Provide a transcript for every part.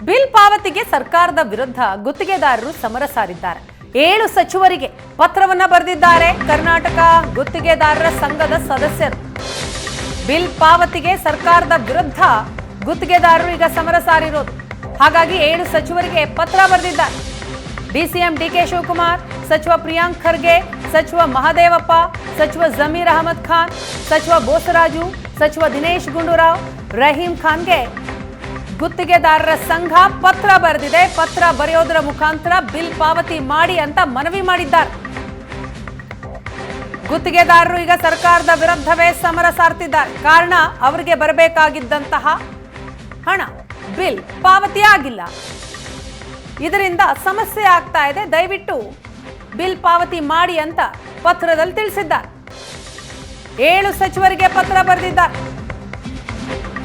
Bill ಪಾವತಿಗೆ ಸರ್ಕಾರದ ವಿರುದ್ಧ ಗುತ್ತಿಗೆದಾರರು ಸಮರ ಸಾರಿದ್ದಾರೆ. 7 ಸಚಿವರಿಗೆ ಪತ್ರವನ್ನ ಬರೆದಿದ್ದಾರೆ ಕರ್ನಾಟಕ ಗುತ್ತಿಗೆದಾರರ ಸಂಘದ ಸದಸ್ಯರು. ಬಿಲ್ ಪಾವತಿಗೆ ಸರ್ಕಾರದ ವಿರುದ್ಧ ಗುತ್ತಿಗೆದಾರರು ಈಗ ಸಮರ ಸಾರಿರೋದು. ಹಾಗಾಗಿ 7 ಸಚಿವರಿಗೆ ಪತ್ರ ಬರೆದಿದ್ದಾರೆ. ಡಿಸಿಎಂ ಡಿಕೆ ಶಿವಕುಮಾರ್, ಸಚಿವ ಪ್ರಿಯಾಂಕ್ ಖರ್ಗೆ, ಸಚಿವ ಮಹದೇವಪ್ಪ, ಸಚಿವ ಜಮೀರ್ ಅಹಮದ್ ಖಾನ್, ಸಚಿವ ಬೋಸರಾಜು, ಸಚಿವ ದಿನೇಶ್ ಗುಂಡೂರಾವ್, ರಹೀಂ ಖಾನ್ಗೆ ಗುತ್ತಿಗೆದಾರರ ಸಂಘ ಪತ್ರ ಬರೆದಿದೆ. ಪತ್ರ ಬರೆಯೋದರ ಮುಖಾಂತರ ಬಿಲ್ ಪಾವತಿ ಮಾಡಿ ಅಂತ ಮನವಿ ಮಾಡಿದ್ದಾರೆ. ಗುತ್ತಿಗೆದಾರರು ಈಗ ಸರ್ಕಾರದ ವಿರುದ್ಧವೇ ಸಮರ ಸಾರ್ತಿದ್ದಾರೆ. ಕಾರಣ ಅವರಿಗೆ ಬರಬೇಕಾಗಿದ್ದಂತಹ ಹಣ ಬಿಲ್ ಪಾವತಿ ಆಗಿಲ್ಲ. ಇದರಿಂದ ಸಮಸ್ಯೆ ಆಗ್ತಾ ಇದೆ. ದಯವಿಟ್ಟು ಬಿಲ್ ಪಾವತಿ ಮಾಡಿ ಅಂತ ಪತ್ರದಲ್ಲಿ ತಿಳಿಸಿದ್ದಾರೆ. 7 ಸಚಿವರಿಗೆ ಪತ್ರ ಬರೆದಿದ್ದಾರೆ.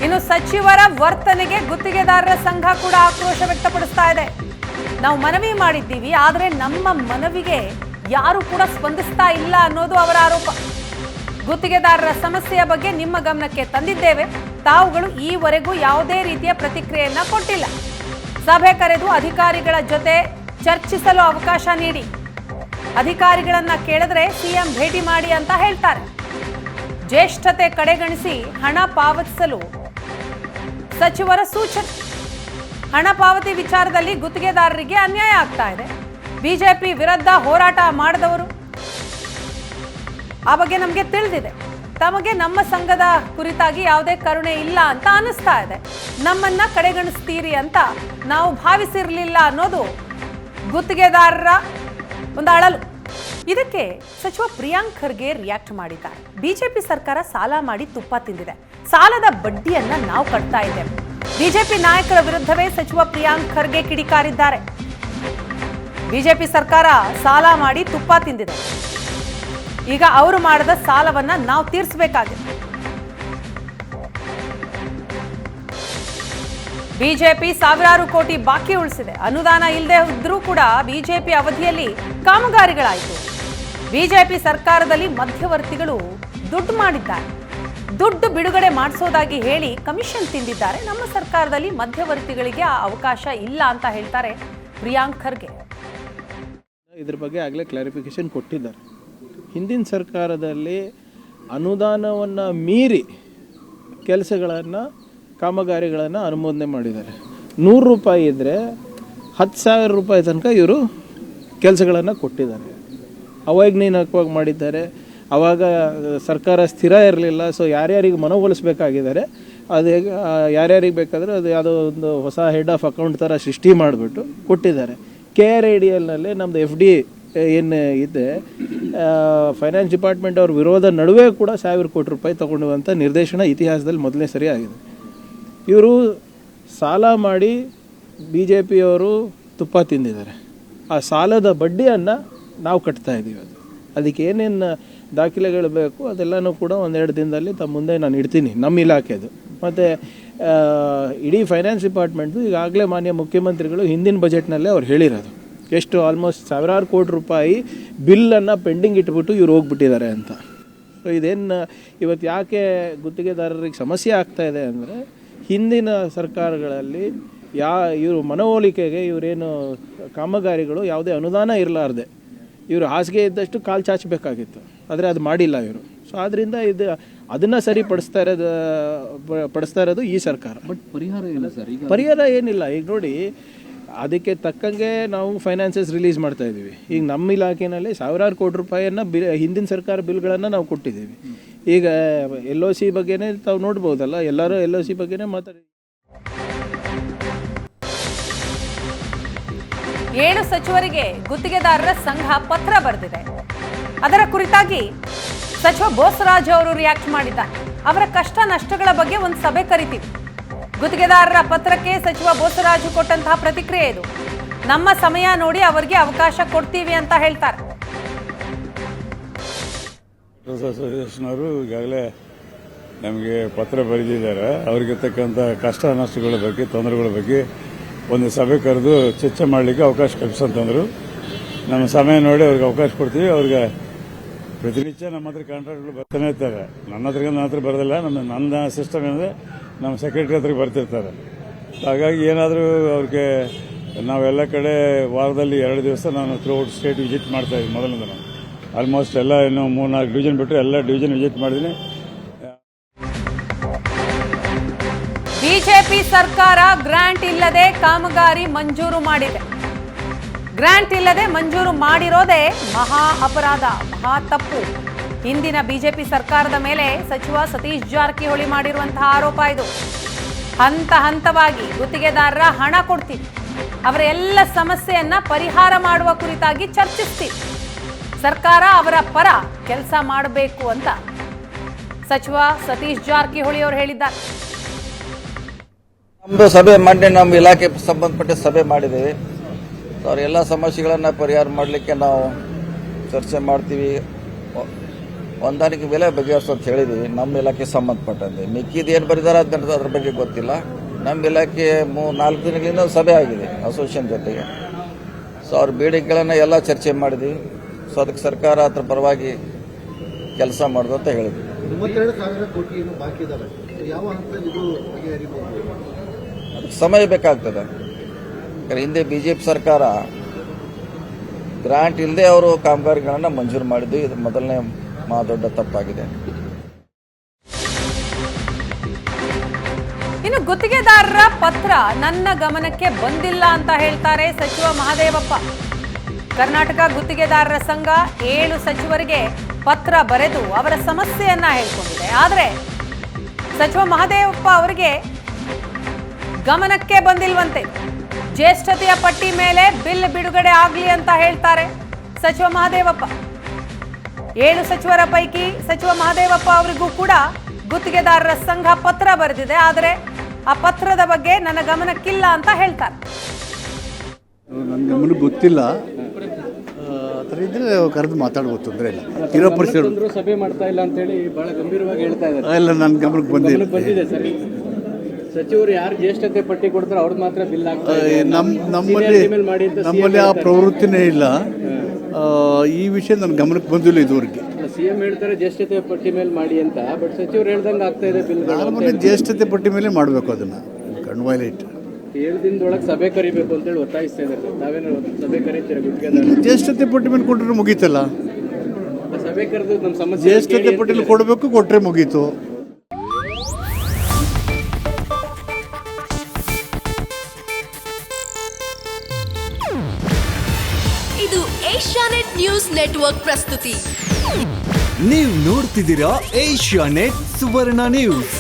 ಇನ್ನು ಸಚಿವರ ವರ್ತನೆಗೆ ಗುತ್ತಿಗೆದಾರರ ಸಂಘ ಕೂಡ ಆಕ್ರೋಶ ವ್ಯಕ್ತಪಡಿಸ್ತಾ ಇದೆ. ನಾವು ಮನವಿ ಮಾಡಿದ್ದೀವಿ, ಆದರೆ ನಮ್ಮ ಮನವಿಗೆ ಯಾರು ಕೂಡ ಸ್ಪಂದಿಸ್ತಾ ಇಲ್ಲ ಅನ್ನೋದು ಅವರ ಆರೋಪ. ಗುತ್ತಿಗೆದಾರರ ಸಮಸ್ಯೆಯ ಬಗ್ಗೆ ನಿಮ್ಮ ಗಮನಕ್ಕೆ ತಂದಿದ್ದೇವೆ. ತಾವುಗಳು ಈವರೆಗೂ ಯಾವುದೇ ರೀತಿಯ ಪ್ರತಿಕ್ರಿಯೆಯನ್ನ ಕೊಟ್ಟಿಲ್ಲ. ಸಭೆ ಕರೆದು ಅಧಿಕಾರಿಗಳ ಜೊತೆ ಚರ್ಚಿಸಲು ಅವಕಾಶ ನೀಡಿ. ಅಧಿಕಾರಿಗಳನ್ನ ಕೇಳಿದ್ರೆ ಸಿಎಂ ಭೇಟಿ ಮಾಡಿ ಅಂತ ಹೇಳ್ತಾರೆ. ಜ್ಯೇಷ್ಠತೆ ಕಡೆಗಣಿಸಿ ಹಣ ಪಾವತಿಸಲು ಸಚಿವರ ಸೂಚನೆ. ಹಣ ಪಾವತಿ ವಿಚಾರದಲ್ಲಿ ಗುತ್ತಿಗೆದಾರರಿಗೆ ಅನ್ಯಾಯ ಆಗ್ತಾ ಇದೆ. ಬಿಜೆಪಿ ವಿರುದ್ಧ ಹೋರಾಟ ಮಾಡಿದವರು, ಆ ಬಗ್ಗೆ ನಮಗೆ ತಿಳಿದಿದೆ. ತಮಗೆ ನಮ್ಮ ಸಂಘದ ಕುರಿತಾಗಿ ಯಾವುದೇ ಕರುಣೆ ಇಲ್ಲ ಅಂತ ಅನಿಸ್ತಾ ಇದೆ. ನಮ್ಮನ್ನ ಕಡೆಗಣಿಸ್ತೀರಿ ಅಂತ ನಾವು ಭಾವಿಸಿರಲಿಲ್ಲ ಅನ್ನೋದು ಗುತ್ತಿಗೆದಾರರ ಒಂದು ಅಳಲು. ಇದಕ್ಕೆ ಸಚಿವ ಪ್ರಿಯಾಂಕ್ ಖರ್ಗೆ ರಿಯಾಕ್ಟ್ ಮಾಡಿದ್ದಾರೆ. ಬಿಜೆಪಿ ಸರ್ಕಾರ ಸಾಲ ಮಾಡಿ ತುಪ್ಪ ತಿಂದಿದೆ. ಸಾಲದ ಬಡ್ಡಿಯನ್ನ ನಾವು ಕಟ್ತಾ ಇದ್ದೇವೆ. ಬಿಜೆಪಿ ನಾಯಕರ ವಿರುದ್ಧವೇ ಸಚಿವ ಪ್ರಿಯಾಂಕ್ ಖರ್ಗೆ ಕಿಡಿಕಾರಿದ್ದಾರೆ. ಬಿಜೆಪಿ ಸರ್ಕಾರ ಸಾಲ ಮಾಡಿ ತುಪ್ಪ ತಿಂದಿದೆ. ಈಗ ಅವರು ಮಾಡಿದ ಸಾಲವನ್ನ ನಾವು ತೀರಿಸಬೇಕಾಗಿದೆ. ಬಿಜೆಪಿ ಸಾವಿರಾರು ಕೋಟಿ ಬಾಕಿ ಉಳಿಸಿದೆ. ಅನುದಾನ ಇಲ್ಲದೆ ಇದ್ರೂ ಕೂಡ ಬಿಜೆಪಿ ಅವಧಿಯಲ್ಲಿ ಕಾಮಗಾರಿಗಳಾಯಿತು. ಬಿಜೆಪಿ ಸರ್ಕಾರದಲ್ಲಿ ಮಧ್ಯವರ್ತಿಗಳು ದುಡ್ಡು ಮಾಡಿದ್ದಾರೆ. ದುಡ್ಡು ಬಿಡುಗಡೆ ಮಾಡಿಸೋದಾಗಿ ಹೇಳಿ ಕಮಿಷನ್ ತಿಂದಿದ್ದಾರೆ. ನಮ್ಮ ಸರ್ಕಾರದಲ್ಲಿ ಮಧ್ಯವರ್ತಿಗಳಿಗೆ ಆ ಅವಕಾಶ ಇಲ್ಲ ಅಂತ ಹೇಳ್ತಾರೆ ಪ್ರಿಯಾಂಕ್ ಖರ್ಗೆ. ಇದ್ರ ಬಗ್ಗೆ ಆಗಲೇ ಕ್ಲಾರಿಫಿಕೇಶನ್ ಕೊಟ್ಟಿದ್ದಾರೆ. ಹಿಂದಿನ ಸರ್ಕಾರದಲ್ಲಿ ಅನುದಾನವನ್ನು ಮೀರಿ ಕೆಲಸಗಳನ್ನು, ಕಾಮಗಾರಿಗಳನ್ನು ಅನುಮೋದನೆ ಮಾಡಿದ್ದಾರೆ. 100 ರೂಪಾಯಿ ಇದ್ದರೆ 10,000 ರೂಪಾಯಿ ತನಕ ಇವರು ಕೆಲಸಗಳನ್ನು ಕೊಟ್ಟಿದ್ದಾರೆ. ಅವೈಜ್ಞಾನಿಕವಾಗಿ ಮಾಡಿದ್ದಾರೆ. ಆವಾಗ ಸರ್ಕಾರ ಸ್ಥಿರ ಇರಲಿಲ್ಲ. ಸೊ ಯಾರ್ಯಾರಿಗೆ ಮನವೊಲಿಸ್ಬೇಕಾಗಿದ್ದಾರೆ ಅದು ಯಾರ್ಯಾರಿಗೆ ಬೇಕಾದರೆ ಅದು ಯಾವುದೋ ಒಂದು ಹೊಸ ಹೆಡ್ ಆಫ್ ಅಕೌಂಟ್ ಥರ ಸೃಷ್ಟಿ ಮಾಡಿಬಿಟ್ಟು ಕೊಟ್ಟಿದ್ದಾರೆ. KRIDLನಲ್ಲಿ ನಮ್ಮದು FD ಏನು ಇದೆ, ಫೈನಾನ್ಸ್ ಡಿಪಾರ್ಟ್ಮೆಂಟ್ ಅವ್ರ ವಿರೋಧ ನಡುವೆ ಕೂಡ 1,000 ಕೋಟಿ ರೂಪಾಯಿ ತೊಗೊಂಡುವಂಥ ನಿರ್ದೇಶನ ಇತಿಹಾಸದಲ್ಲಿ ಮೊದಲನೇ ಸರಿ ಆಗಿದೆ. ಇವರು ಸಾಲ ಮಾಡಿ BJPಯವರು ತುಪ್ಪ ತಿಂದಿದ್ದಾರೆ. ಆ ಸಾಲದ ಬಡ್ಡಿಯನ್ನು ನಾವು ಕಟ್ತಾ ಇದ್ದೀವಿ. ಅದಕ್ಕೆ ಏನೇನು ದಾಖಲೆಗಳು ಬೇಕು ಅದೆಲ್ಲನೂ ಕೂಡ 1-2 ದಿನದಲ್ಲಿ ತಮ್ಮ ಮುಂದೆ ನಾನು ಇಡ್ತೀನಿ, ನಮ್ಮ ಇಲಾಖೆದು. ಮತ್ತು ಇಡೀ ಫೈನಾನ್ಸ್ ಡಿಪಾರ್ಟ್ಮೆಂಟ್ದು ಈಗಾಗಲೇ ಮಾನ್ಯ ಮುಖ್ಯಮಂತ್ರಿಗಳು ಹಿಂದಿನ ಬಜೆಟ್ನಲ್ಲೇ ಅವ್ರು ಹೇಳಿರೋದು ಎಷ್ಟು ಆಲ್ಮೋಸ್ಟ್ ಸಾವಿರಾರು ಕೋಟಿ ರೂಪಾಯಿ ಬಿಲ್ಲನ್ನು ಪೆಂಡಿಂಗ್ ಇಟ್ಬಿಟ್ಟು ಇವ್ರು ಹೋಗ್ಬಿಟ್ಟಿದ್ದಾರೆ ಅಂತ. ಸೊ ಇದೇನು ಇವತ್ತು ಯಾಕೆ ಗುತ್ತಿಗೆದಾರರಿಗೆ ಸಮಸ್ಯೆ ಆಗ್ತಾ ಇದೆ ಅಂದರೆ, ಹಿಂದಿನ ಸರ್ಕಾರಗಳಲ್ಲಿ ಇವರು ಮನವೊಲಿಕೆಗೆ ಇವರೇನು ಕಾಮಗಾರಿಗಳು ಯಾವುದೇ ಅನುದಾನ ಇರಲಾರ್ದೆ ಇವರು ಹಾಸಿಗೆ ಇದ್ದಷ್ಟು ಕಾಲು ಚಾಚಬೇಕಾಗಿತ್ತು, ಆದರೆ ಅದು ಮಾಡಿಲ್ಲ ಇವರು. ಸೊ ಆದ್ದರಿಂದ ಅದನ್ನು ಪಡಿಸ್ತಾ ಇರೋದು ಈ ಸರ್ಕಾರ. ಬಟ್ ಪರಿಹಾರ ಇಲ್ಲ ಸರ್. ಈಗ ಪರಿಹಾರ ಏನಿಲ್ಲ. ಈಗ ನೋಡಿ, ಅದಕ್ಕೆ ತಕ್ಕಂಗೆ ನಾವು ಫೈನಾನ್ಸಸ್ ರಿಲೀಸ್ ಮಾಡ್ತಾ ಇದ್ದೀವಿ. ಈಗ ನಮ್ಮ ಇಲಾಖೆಯಲ್ಲಿ ಸಾವಿರಾರು ಕೋಟಿ ರೂಪಾಯಿಯನ್ನು ಹಿಂದಿನ ಸರ್ಕಾರ ಬಿಲ್ಗಳನ್ನು ನಾವು ಕೊಟ್ಟಿದ್ದೀವಿ. ಈಗ LOC ಬಗ್ಗೆನೇ ತಾವು ನೋಡ್ಬೋದಲ್ಲ, ಎಲ್ಲರೂ LOC ಬಗ್ಗೆನೇ ಮಾತಾಡಿ. 7 ಸಚಿವರಿಗೆ ಗುತ್ತಿಗೆದಾರರ ಸಂಘ ಪತ್ರ ಬರೆದಿದೆ. ಅದರ ಕುರಿತಾಗಿ ಸಚಿವ ಬೋಸರಾಜು ಅವರು ರಿಯಾಕ್ಟ್ ಮಾಡಿದ್ದಾರೆ. ಅವರ ಕಷ್ಟ ನಷ್ಟಗಳ ಬಗ್ಗೆ ಒಂದು ಸಭೆ ಕರಿತೀವಿ. ಗುತ್ತಿಗೆದಾರರ ಪತ್ರಕ್ಕೆ ಸಚಿವ ಬೋಸರಾಜು ಕೊಟ್ಟಂತಹ ಪ್ರತಿಕ್ರಿಯೆ ಇದು. ನಮ್ಮ ಸಮಯ ನೋಡಿ ಅವರಿಗೆ ಅವಕಾಶ ಕೊಡ್ತೀವಿ ಅಂತ ಹೇಳ್ತಾರೆ. ಅವರು ಈಗಾಗಲೇ ನಮಗೆ ಪತ್ರ ಬರೆದಿದ್ದಾರೆ. ಅವರಿಗೆ ತಕ್ಕಂಥ ಕಷ್ಟ ನಷ್ಟಗಳ ಬಗ್ಗೆ, ತೊಂದರೆಗಳ ಬಗ್ಗೆ ಒಂದು ಸಭೆ ಕರೆದು ಚರ್ಚೆ ಮಾಡಲಿಕ್ಕೆ ಅವಕಾಶ ಕಲ್ಪಿಸಂತಂದರು. ನಮ್ಮ ಸಮಯ ನೋಡಿ ಅವ್ರಿಗೆ ಅವಕಾಶ ಕೊಡ್ತೀವಿ. ಅವ್ರಿಗೆ ಪ್ರತಿನಿತ್ಯ ನಮ್ಮ ಹತ್ರ ಕಾಂಟ್ರಾಕ್ಟ್ಗಳು ಬರ್ತಾನೆ ಇರ್ತಾರೆ. ನನ್ನ ಹತ್ರ ಬರೋದಿಲ್ಲ. ನನ್ನ ಸಿಸ್ಟಮ್ ಏನಂದರೆ ನಮ್ಮ ಸೆಕ್ರೆಟರಿ ಹತ್ರ ಬರ್ತಿರ್ತಾರೆ. ಹಾಗಾಗಿ ಏನಾದರೂ ಅವ್ರಿಗೆ ನಾವೆಲ್ಲ ಕಡೆ ವಾರದಲ್ಲಿ 2 ದಿವಸ ನಾನು ಥ್ರೂಔಟ್ ಸ್ಟೇಟ್ ವಿಸಿಟ್ ಮಾಡ್ತಾಯಿದ್ದೀನಿ. ಮೊದಲಿಂದ ನಾನು ಆಲ್ಮೋಸ್ಟ್ ಎಲ್ಲ ಇನ್ನು 3-4 ಡಿವಿಷನ್ ಬಿಟ್ಟರೆ ಎಲ್ಲ ಡಿವಿಷನ್ ವಿಸಿಟ್ ಮಾಡಿದ್ದೀನಿ. ಬಿಜೆಪಿ ಸರ್ಕಾರ ಗ್ರಾಂಟ್ ಇಲ್ಲದೆ ಕಾಮಗಾರಿ ಮಂಜೂರು ಮಾಡಿದೆ. ಗ್ರಾಂಟ್ ಇಲ್ಲದೆ ಮಂಜೂರು ಮಾಡಿರೋದೇ ಮಹಾ ಅಪರಾಧ, ಮಹಾ ತಪ್ಪು. ಹಿಂದಿನ ಬಿಜೆಪಿ ಸರ್ಕಾರದ ಮೇಲೆ ಸಚಿವ ಸತೀಶ್ ಜಾರಕಿಹೊಳಿ ಮಾಡಿರುವಂತಹ ಆರೋಪ ಇದು. ಹಂತ ಹಂತವಾಗಿ ಗುತ್ತಿಗೆದಾರರ ಹಣ ಕೊಡ್ತೀವಿ, ಅವರ ಎಲ್ಲ ಸಮಸ್ಯೆಯನ್ನ ಪರಿಹಾರ ಮಾಡುವ ಕುರಿತಾಗಿ ಚರ್ಚಿಸ್ತೀವಿ, ಸರ್ಕಾರ ಅವರ ಪರ ಕೆಲಸ ಮಾಡಬೇಕು ಅಂತ ಸಚಿವ ಸತೀಶ್ ಜಾರಕಿಹೊಳಿ ಅವರು ಹೇಳಿದ್ದಾರೆ. ನಮ್ಮದು ಸಭೆ ಮೊನ್ನೆ ನಮ್ಮ ಇಲಾಖೆ ಸಂಬಂಧಪಟ್ಟ ಸಭೆ ಮಾಡಿದ್ದೇವೆ. ಅವ್ರ ಎಲ್ಲ ಸಮಸ್ಯೆಗಳನ್ನು ಪರಿಹಾರ ಮಾಡಲಿಕ್ಕೆ ನಾವು ಚರ್ಚೆ ಮಾಡ್ತೀವಿ, ಹೊಂದಾಣಿಕೆ ಬೆಲೆ ಬಗೆಹರಿಸೋ ಅಂತ ಹೇಳಿದ್ದೀವಿ. ನಮ್ಮ ಇಲಾಖೆ ಸಂಬಂಧಪಟ್ಟಂತೆ ಮಿಕ್ಕಿದ್ದು ಏನು ಬರೆದಾರೆ ಅದ್ರ ಬಗ್ಗೆ ಗೊತ್ತಿಲ್ಲ. ನಮ್ಮ ಇಲಾಖೆ 3-4 ದಿನಗಳಿಂದ ಸಭೆ ಆಗಿದೆ ಅಸೋಸಿಯೇಷನ್ ಜೊತೆಗೆ. ಸೊ ಅವ್ರ ಬೇಡಿಕೆಗಳನ್ನು ಎಲ್ಲ ಚರ್ಚೆ ಮಾಡಿದ್ವಿ. ಸೊ ಅದಕ್ಕೆ ಸರ್ಕಾರ ಅದ್ರ ಪರವಾಗಿ ಕೆಲಸ ಮಾಡೋದು ಅಂತ ಹೇಳಿದ್ವಿ. 32,000 ಕೋಟಿ ಏನು ಬಾಕಿ ಇದಾವೆ, ಯಾವ ಹಂತದಲ್ಲಿ ಇದು ಬಗೆಹರಿಬಹುದು? ಅದಕ್ಕೆ ಸಮಯ ಬೇಕಾಗ್ತದೆ. ಹಿಂದೆ ಬಿಜೆಪಿ ಸರ್ಕಾರ ಗ್ರಾಂಟ್ ಇಲ್ಲದೆ ಅವರು ಕಾಮಗಾರಿಗಳನ್ನು ಮಂಜೂರು ಮಾಡಿದ್ದು, ಇದು ಮೊದಲನೇ ದೊಡ್ಡ ತಪ್ಪಾಗಿದೆ. ಇನ್ನು ಗುತ್ತಿಗೆದಾರರ ಪತ್ರ ನನ್ನ ಗಮನಕ್ಕೆ ಬಂದಿಲ್ಲ ಅಂತ ಹೇಳ್ತಾರೆ ಸಚಿವ ಮಹದೇವಪ್ಪ. ಕರ್ನಾಟಕ ಗುತ್ತಿಗೆದಾರರ ಸಂಘ 7 ಸಚಿವರಿಗೆ ಪತ್ರ ಬರೆದು ಅವರ ಸಮಸ್ಯೆಯನ್ನ ಹೇಳ್ಕೊಂಡಿದೆ. ಆದರೆ ಸಚಿವ ಮಹದೇವಪ್ಪ ಅವರಿಗೆ ಗಮನಕ್ಕೆ ಬಂದಿಲ್ವಂತೆ. ಜ್ಯೇಷ್ಠತೆಯ ಪಟ್ಟಿ ಮೇಲೆ ಬಿಲ್ ಬಿಡುಗಡೆ ಆಗಲಿ ಅಂತ ಹೇಳ್ತಾರೆ ಸಚಿವ ಮಹದೇವಪ್ಪ. 7 ಸಚಿವರ ಪೈಕಿ ಸಚಿವ ಮಹದೇವಪ್ಪ ಅವರಿಗೂ ಕೂಡ ಗುತ್ತಿಗೆದಾರರ ಸಂಘ ಪತ್ರ ಬರೆದಿದೆ. ಆದರೆ ಆ ಪತ್ರದ ಬಗ್ಗೆ ನನ್ನ ಗಮನಕ್ಕಿಲ್ಲ ಅಂತ ಹೇಳ್ತಾರೆ. ನನ್ನ ಗಮನ ಗೊತ್ತಿಲ್ಲ, ಆ ಥರ ಇದ್ರೆ ಕರೆದು ಮಾತಾಡ್ಬೋದು, ತೊಂದರೆ ಇಲ್ಲ. ಇರೋ ಪರಿಸ್ಥಿತಿ ಸಭೆ ಮಾಡ್ತಾ ಇಲ್ಲ ಅಂತ ಹೇಳಿ ಬಹಳ ಗಂಭೀರವಾಗಿ ಹೇಳ್ತಾ ಇದ್ದಾರೆ. ಇಲ್ಲ, ನನ್ನ ಗಮನಕ್ಕೆ ಬಂದಿದೆ ಸರ್. ಸಚಿವರು ಯಾರು ಜ್ಯೇಷ್ಠತೆ ಪಟ್ಟಿ ಕೊಡ್ತಾರೆ ಅವ್ರದ್ದು ಮಾತ್ರ ಬಿಲ್ ಆಗ್ತದೆ. ನಮ್ಮಲ್ಲಿ ಆ ಪ್ರವೃತ್ತಿನೇ ಇಲ್ಲ. ಈ ವಿಷಯ ನನ್ನ ಗಮನಕ್ಕೆ ಬಂದಿಲ್ಲ ಇದುವರೆಗೆ. ಸಿಎಂ ಹೇಳ್ತಾರೆ ಜ್ಯೇಷ್ಠತೆ ಪಟ್ಟಿ ಮೇಲೆ ಮಾಡಿ ಅಂತ, ಬಟ್ ಸಚಿವರು ಹೇಳ್ದಂಗೆ ಆಗ್ತಾ ಇದೆ ಬಿಲ್. ನಾರ್ಮಲಿ ಜ್ಯೇಷ್ಠತೆ ಪಟ್ಟಿ ಮೇಲೆ ಮಾಡಬೇಕು, ಅದನ್ನು ಕಣ್ವೈಲೇಟ್ 7 ದಿನದೊಳಗೆ ಸಭೆ ಕರಿಬೇಕು ಅಂತೇಳಿ ಒತ್ತಾಯಿಸ್ತಾ ಇದ್ದಾರೆ. ತಾವೇನು ಸಭೆ ಕರೀತೀರ ಗುತ್ತಿಗೆದಾರ? ಜ್ಯೇಷ್ಠತೆ ಪಟ್ಟಿ ಮೇಲೆ ಕೊಟ್ಟರೆ ಮುಗೀತಲ್ಲ. ಸಭೆ ಕರೆದು ನಮ್ಮ ಸಮಸ್ಯೆ ಜ್ಯೇಷ್ಠತೆ ಪಟ್ಟಿಲಿ ಕೊಡಬೇಕು, ಕೊಟ್ಟರೆ ಮುಗೀತು. ಇದು ಏಷ್ಯಾನೆಟ್ ನ್ಯೂಸ್ ನೆಟ್ವರ್ಕ್ ಪ್ರಸ್ತುತಿ. ನೀವು ನೋಡ್ತಿದ್ದೀರಾ ಏಷ್ಯಾನೆಟ್ ಸುವರ್ಣ ನ್ಯೂಸ್.